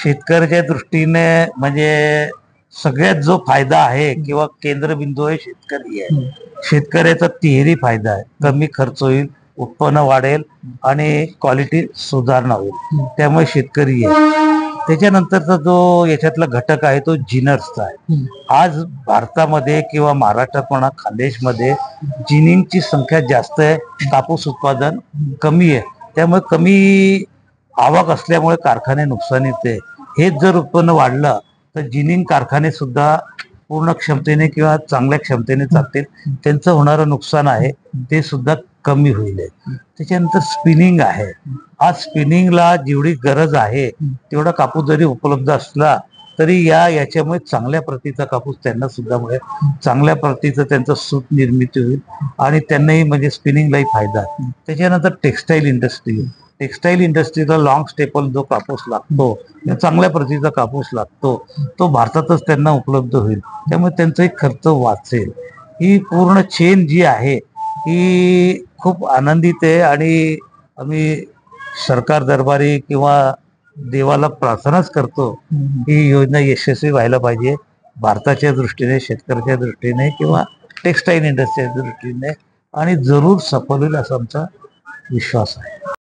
शेतकऱ्याच्या दृष्टीने म्हणजे सगळ्यात जो फायदा आहे किंवा केंद्रबिंदू आहे शेतकरी आहे. शेतकऱ्याचा तिहेरी फायदा आहे. कमी खर्च होईल, उत्पन्न वाढेल आणि क्वालिटी सुधारणा होईल. त्यामुळे शेतकरी आहे. त्याच्यानंतरचा जो याच्यातला घटक आहे तो जिनर्सचा आहे. आज भारतामध्ये किंवा महाराष्ट्रात म्हणा खानदेशमध्ये जिनिंगची संख्या जास्त आहे, कापूस उत्पादन कमी आहे. त्यामुळे कमी आवक असल्यामुळे कारखाने नुकसानीत आहे. हेच जर उत्पन्न वाढलं तर जिनिंग कारखाने सुद्धा पूर्ण क्षमतेने किंवा चांगल्या क्षमतेने चालतील. त्यांचं होणारं नुकसान आहे ते सुद्धा कमी होईल. त्याच्यानंतर स्पिनिंग आहे. आज स्पिनिंगला जेवढी गरज आहे तेवढा कापूस जरी उपलब्ध असला तरी याच्यामुळे चांगल्या प्रतीचा कापूस त्यांना सुद्धा मिळेल. चांगल्या प्रतीचं त्यांचं सूत निर्मिती होईल आणि त्यांनाही म्हणजे स्पिनिंगलाही फायदा. त्याच्यानंतर टेक्सटाईल इंडस्ट्रीला लॉंग स्टेपल जो कापूस लागतो, चांगल्या प्रतीचा कापूस लागतो, तो भारतातच त्यांना उपलब्ध होईल. त्यामुळे त्यांचाही खर्च वाचेल. ही पूर्ण चेन जी आहे ही खूप आनंदित आहे आणि आम्ही सरकार दरबारी किंवा देवाला प्रार्थनाच करतो ही योजना यशस्वी व्हायला पाहिजे. भारताच्या दृष्टीने, शेतकऱ्याच्या दृष्टीने किंवा टेक्सटाईल इंडस्ट्रीच्या दृष्टीने आणि जरूर सफल होईल असा आमचा विश्वास आहे.